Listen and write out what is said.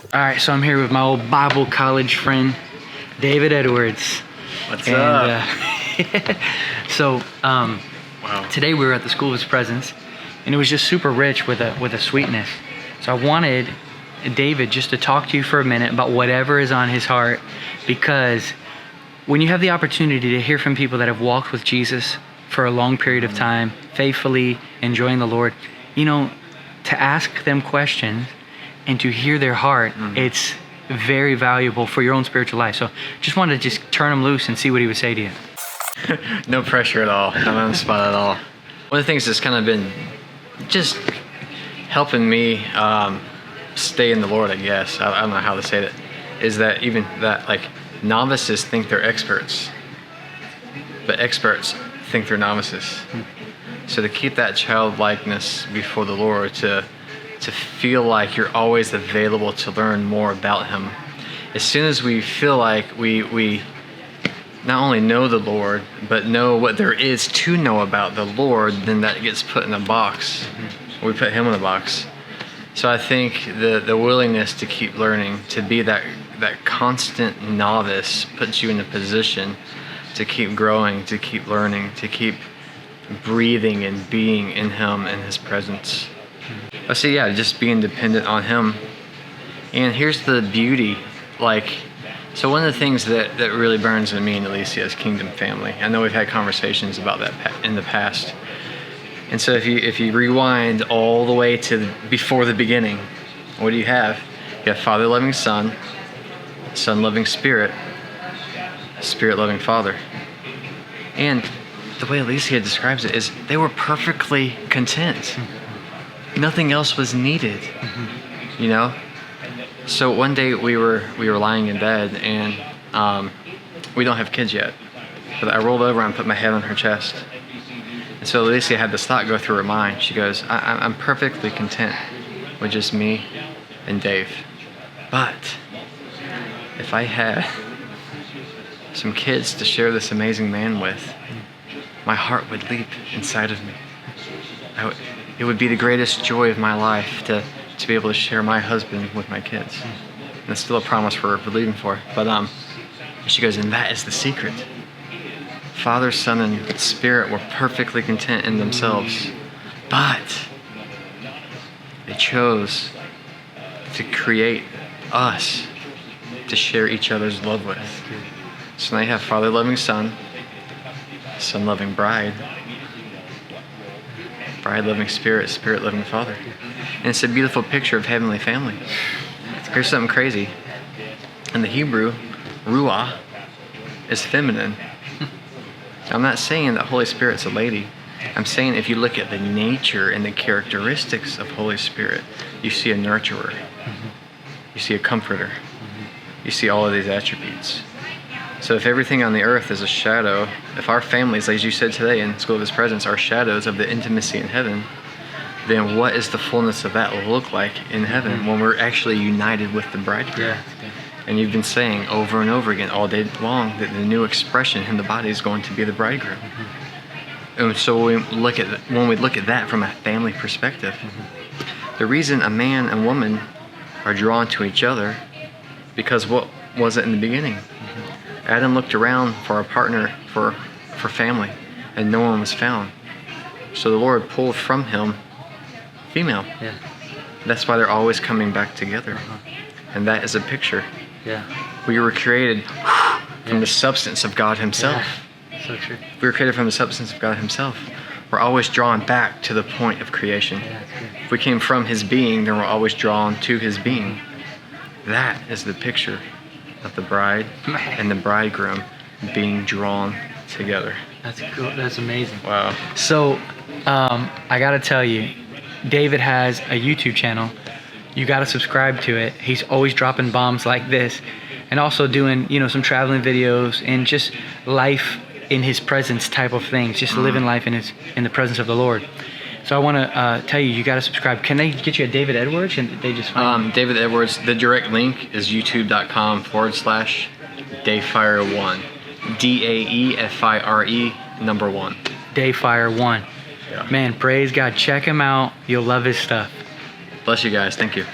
All right, so I'm here with my old Bible college friend, David Edwards. What's up? Wow. Today we were at the School of His Presence, and it was just super rich with a sweetness. So I wanted David just to talk to you for a minute about whatever is on his heart, because when you have the opportunity to hear from people that have walked with Jesus for a long period of time, faithfully enjoying the Lord, to ask them questions and to hear their heart, it's very valuable for your own spiritual life. So just wanted to just turn him loose and see what he would say to you. No pressure at all, not on the spot at all. One of the things that's kind of been just helping me stay in the Lord, I guess, I don't know how to say it, is that even that like novices think they're experts, but experts think they're novices. So to keep that childlikeness before the Lord, to feel like you're always available to learn more about Him. As soon as we feel like we not only know the Lord, but know what there is to know about the Lord, then that gets put in a box. We put Him in a box. So I think the willingness to keep learning, to be that constant novice, puts you in a position to keep growing, to keep learning, to keep breathing and being in Him, in His presence. So yeah, just being dependent on Him. And here's the beauty, so one of the things that really burns in me and Alicia as Kingdom family, I know we've had conversations about that in the past. And so if you rewind all the way to before the beginning, what do you have? You have Father loving Son, Son loving Spirit, Spirit loving Father. And the way Alicia describes it is they were perfectly content. Nothing else was needed, So one day we were lying in bed, and we don't have kids yet. But I rolled over and put my head on her chest. And so Alicia had this thought go through her mind. She goes, I'm perfectly content with just me and Dave. But if I had some kids to share this amazing man with, my heart would leap inside of me. It would be the greatest joy of my life to be able to share my husband with my kids. And it's still a promise we're believing for. But she goes, and that is the secret. Father, Son, and Spirit were perfectly content in themselves. But they chose to create us to share each other's love with. So now you have Father loving Son, Son loving bride, bride loving Spirit, Spirit loving Father. And it's a beautiful picture of heavenly family. Here's something crazy. In the Hebrew, ruah is feminine. I'm not saying that Holy Spirit's a lady. I'm saying if you look at the nature and the characteristics of Holy Spirit, you see a nurturer. You see a comforter. You see all of these attributes. So if everything on the earth is a shadow, if our families, as you said today in School of His Presence, are shadows of the intimacy in heaven, then what is the fullness of that look like in heaven when we're actually united with the bridegroom? Yeah. And you've been saying over and over again all day long that the new expression in the body is going to be the bridegroom. And so when we look at that from a family perspective, the reason a man and woman are drawn to each other, because what was it in the beginning? Adam looked around for a partner for family, and no one was found. So the Lord pulled from him female. Yeah. That's why they're always coming back together. And that is a picture. Yeah. We were created from the substance of God Himself. Yeah. So true. We were created from the substance of God Himself. We're always drawn back to the point of creation. Yeah, if we came from His being, then we're always drawn to His being. That is the picture of the bride and the bridegroom being drawn together. That's cool. That's amazing. Wow. So, I gotta tell you, David has a YouTube channel. You gotta subscribe to it. He's always dropping bombs like this, and also doing, some traveling videos and just life in His presence type of things. Just living life in the presence of the Lord. So I want to tell you, you got to subscribe. Can they get you a David Edwards? Can they just find David Edwards, the direct link is youtube.com/Dayfire1. DAEFIRE1. Dayfire1. Yeah. Man, praise God. Check him out. You'll love his stuff. Bless you guys. Thank you.